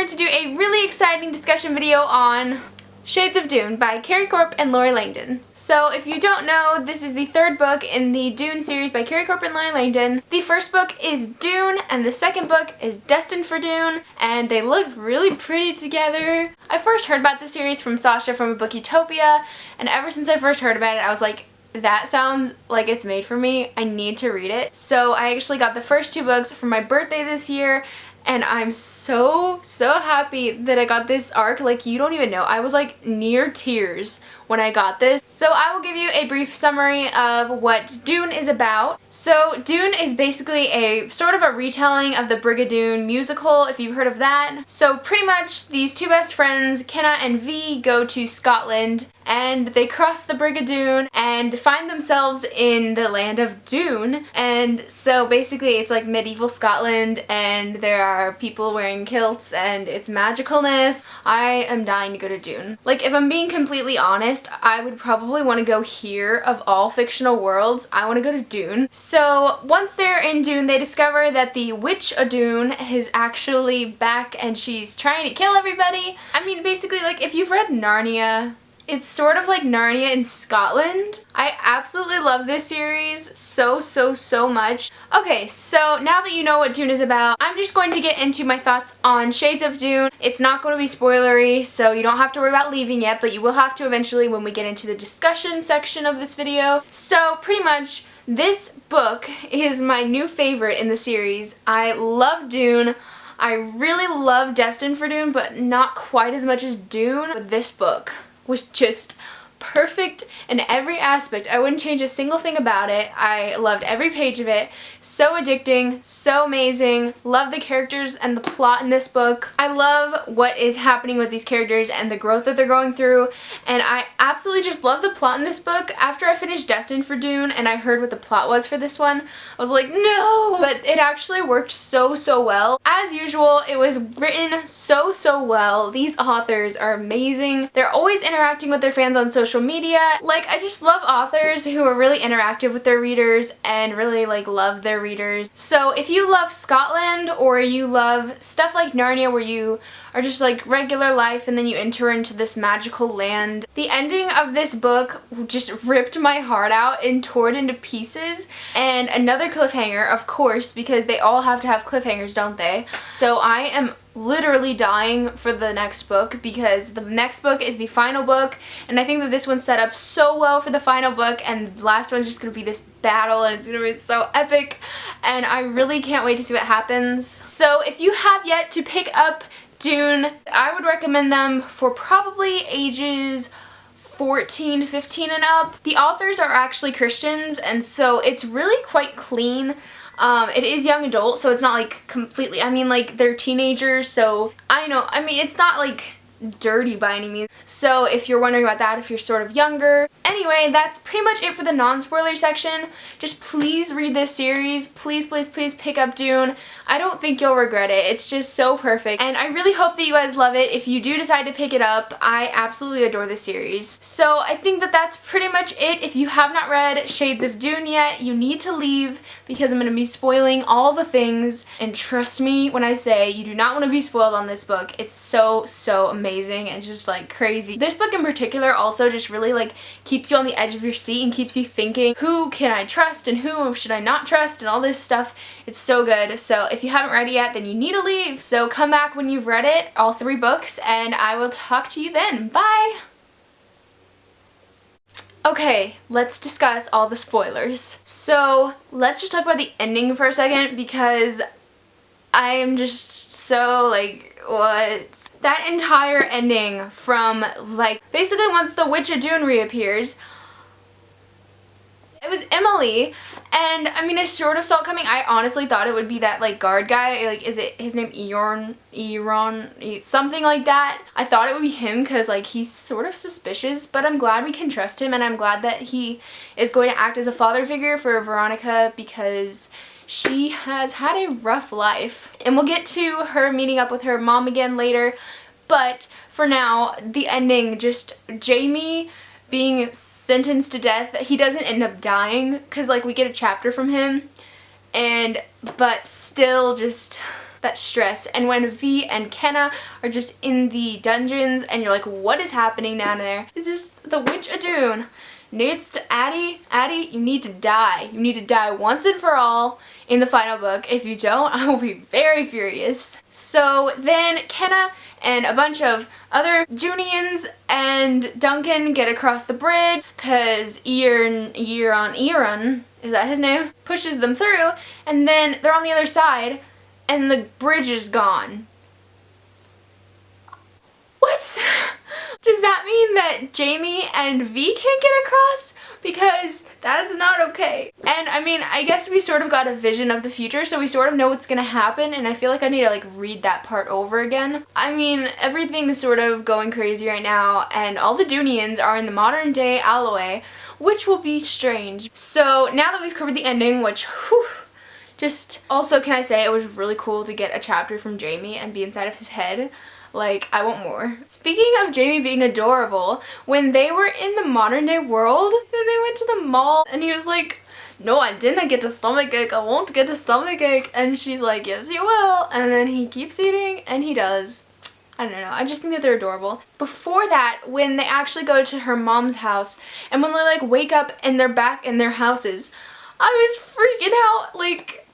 here to do a really exciting discussion video on Shades of Doon by Carey Corp and Lorie Langdon. So if you don't know, this is the third book in the Doon series by Carey Corp and Lorie Langdon. The first book is Doon and the second book is Destined for Doon, and they look really pretty together. I first heard about this series from Sasha from a book Utopia, and ever since I first heard about it I was like, that sounds like it's made for me. I need to read it. So I actually got the first two books for my birthday this year, and I'm so happy that I got this arc. Like, you don't even know. I was like near tears when I got this. So I will give you a brief summary of what Doon is about. So Doon is basically a sort of a retelling of the Brigadoon musical, if you've heard of that. So pretty much these two best friends, Kenna and V, go to Scotland and they cross the Brigadoon and find themselves in the land of Doon. And so basically it's like medieval Scotland and there are people wearing kilts and it's magicalness. I am dying to go to Doon. Like, if I'm being completely honest, I would probably want to go here of all fictional worlds. I want to go to Doon. So once they're in Doon, they discover that the witch of Doon is actually back and she's trying to kill everybody. I mean, basically, like, if you've read Narnia, it's sort of like Narnia in Scotland. I absolutely love this series so much. Okay, so now that you know what Doon is about, I'm just going to get into my thoughts on Shades of Doon. It's not going to be spoilery, so you don't have to worry about leaving yet, but you will have to eventually when we get into the discussion section of this video. So pretty much, this book is my new favorite in the series. I love Doon. I really love Destined for Doon, but not quite as much as Doon. This book was just perfect in every aspect. I wouldn't change a single thing about it. I loved every page of it. So addicting, so amazing. Love the characters and the plot in this book. I love what is happening with these characters and the growth that they're going through, and I absolutely just love the plot in this book. After I finished Destined for Doon and I heard what the plot was for this one, I was like, no! But it actually worked so well. As usual, it was written so well. These authors are amazing. They're always interacting with their fans on social media. Like, I just love authors who are really interactive with their readers and really like love their readers. So if you love Scotland or you love stuff like Narnia where you are just like regular life and then you enter into this magical land, the ending of this book just ripped my heart out and tore it into pieces. And another cliffhanger, of course, because they all have to have cliffhangers, don't they? So I am literally dying for the next book because the next book is the final book, and I think that this one's set up so well for the final book, and the last one's just gonna be this battle and it's gonna be so epic, and I really can't wait to see what happens. So if you have yet to pick up Doon, I would recommend them for probably ages 14, 15 and up. The authors are actually Christians, and so it's really quite clean. It is young adult, so it's not like completely, I mean, like, they're teenagers, so I mean, it's not like dirty by any means. So if you're wondering about that, if you're sort of younger. Anyway, that's pretty much it for the non-spoiler section. Just please read this series. Please pick up Doon. I don't think you'll regret it. It's just so perfect. And I really hope that you guys love it. If you do decide to pick it up, I absolutely adore this series. So I think that that's pretty much it. If you have not read Shades of Doon yet, you need to leave because I'm going to be spoiling all the things. And trust me when I say you do not want to be spoiled on this book. It's so amazing and just like crazy. This book in particular also just really like keeps you on the edge of your seat and keeps you thinking, who can I trust and who should I not trust and all this stuff. It's so good. So if you haven't read it yet, then you need to leave. So come back when you've read it, all 3 books, and I will talk to you then. Bye! Okay, let's discuss all the spoilers. So let's just talk about the ending for a second because I am just so like, what? That entire ending from like, basically once the Witch of Doon reappears, it was Emily, and I mean I sort of saw it coming. I honestly thought it would be that like guard guy, like, is it his name Eron, something like that. I thought it would be him because like he's sort of suspicious, but I'm glad we can trust him, and I'm glad that he is going to act as a father figure for Veronica because she has had a rough life. And we'll get to her meeting up with her mom again later, but for now, the ending, just Jamie being sentenced to death. He doesn't end up dying because like we get a chapter from him, and but still just that stress. And when V and Kenna are just in the dungeons and you're like, what is happening down there? Is this the Witch of Doon? Needs to Addie, you need to die. You need to die once and for all in the final book. If you don't, I will be very furious. So then Kenna and a bunch of other Doonians and Duncan get across the bridge because Euron, is that his name? Pushes them through, and then they're on the other side and the bridge is gone. What? Does that mean that Jamie and V can't get across? Because that's not okay. And I mean, I guess we sort of got a vision of the future, so we sort of know what's gonna happen, and I feel like I need to like read that part over again. I mean, everything is sort of going crazy right now, and all the Doonians are in the modern day Alloway, which will be strange. So now that we've covered the ending, which, whew, just also can I say it was really cool to get a chapter from Jamie and be inside of his head. Like, I want more. Speaking of Jamie being adorable, when they were in the modern day world, and they went to the mall, and he was like, no, I didn't get a stomachache, I won't get a stomachache, and she's like, yes, you will, and then he keeps eating, and he does. I don't know, I just think that they're adorable. Before that, when they actually go to her mom's house, and when they like wake up and they're back in their houses, I was freaking out, like,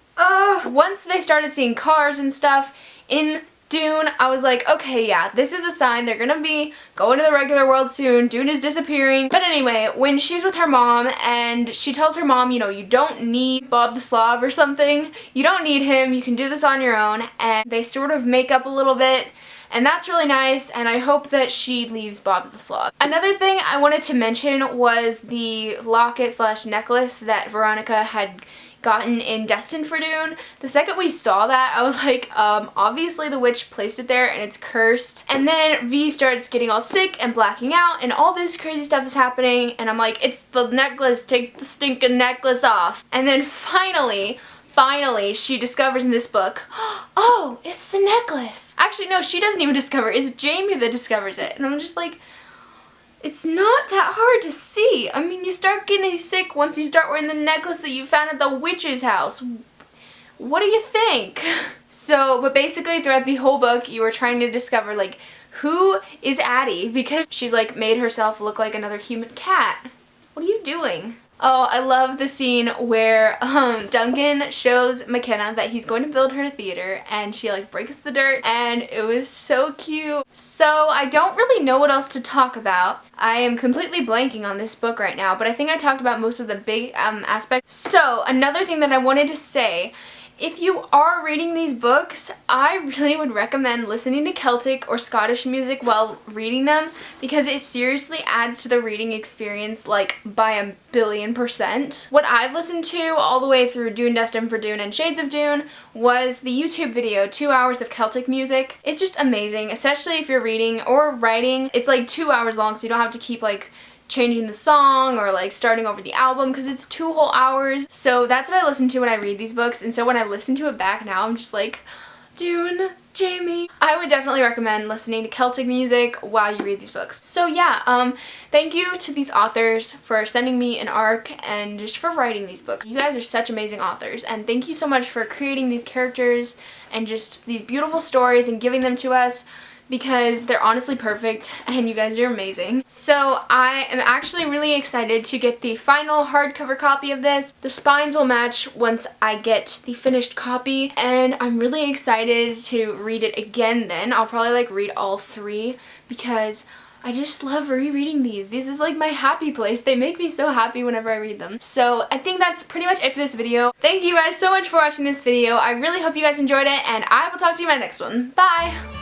once they started seeing cars and stuff in Doon, I was like, okay, yeah, this is a sign they're gonna be going to the regular world soon. Doon is disappearing. But anyway, when she's with her mom and she tells her mom, you know, you don't need Bob the Slob or something. You don't need him. You can do this on your own. And they sort of make up a little bit. And that's really nice, and I hope that she leaves Bob the Slob. Another thing I wanted to mention was the locket slash necklace that Veronica had gotten in Destined for Doon. The second we saw that, I was like, obviously the witch placed it there and it's cursed. And then V starts getting all sick and blacking out and all this crazy stuff is happening, and I'm like, it's the necklace, take the stinking necklace off. And then finally she discovers in this book, oh, it's the necklace. Actually, no, she doesn't even discover it. It's Jamie that discovers it. And I'm just like, it's not that hard to see. I mean, you start getting sick once you start wearing the necklace that you found at the witch's house. What do you think? So, but basically throughout the whole book, you were trying to discover, like, who is Addie? Because she's, like, made herself look like another human cat. What are you doing? Oh, I love the scene where Duncan shows Mackenna that he's going to build her a theater, and she like breaks the dirt, and it was so cute. So I don't really know what else to talk about. I am completely blanking on this book right now, but I think I talked about most of the big aspects. So another thing that I wanted to say, if you are reading these books, I really would recommend listening to Celtic or Scottish music while reading them, because it seriously adds to the reading experience like by 1,000,000,000%. What I've listened to all the way through Doon, Destined for Doon, and Shades of Doon was the YouTube video, 2 hours of Celtic music. It's just amazing, especially if you're reading or writing. It's like 2 hours long, so you don't have to keep like changing the song or like starting over the album because it's 2 whole hours. So that's what I listen to when I read these books, and so when I listen to it back now, I'm just like, Doon, Jamie. I would definitely recommend listening to Celtic music while you read these books. So yeah, thank you to these authors for sending me an arc and just for writing these books. You guys are such amazing authors, and thank you so much for creating these characters and just these beautiful stories and giving them to us, because they're honestly perfect and you guys are amazing. So I am actually really excited to get the final hardcover copy of this. The spines will match once I get the finished copy, and I'm really excited to read it again then. I'll probably like read all 3 because I just love rereading these. This is like my happy place. They make me so happy whenever I read them. So I think that's pretty much it for this video. Thank you guys so much for watching this video. I really hope you guys enjoyed it, and I will talk to you in my next one. Bye!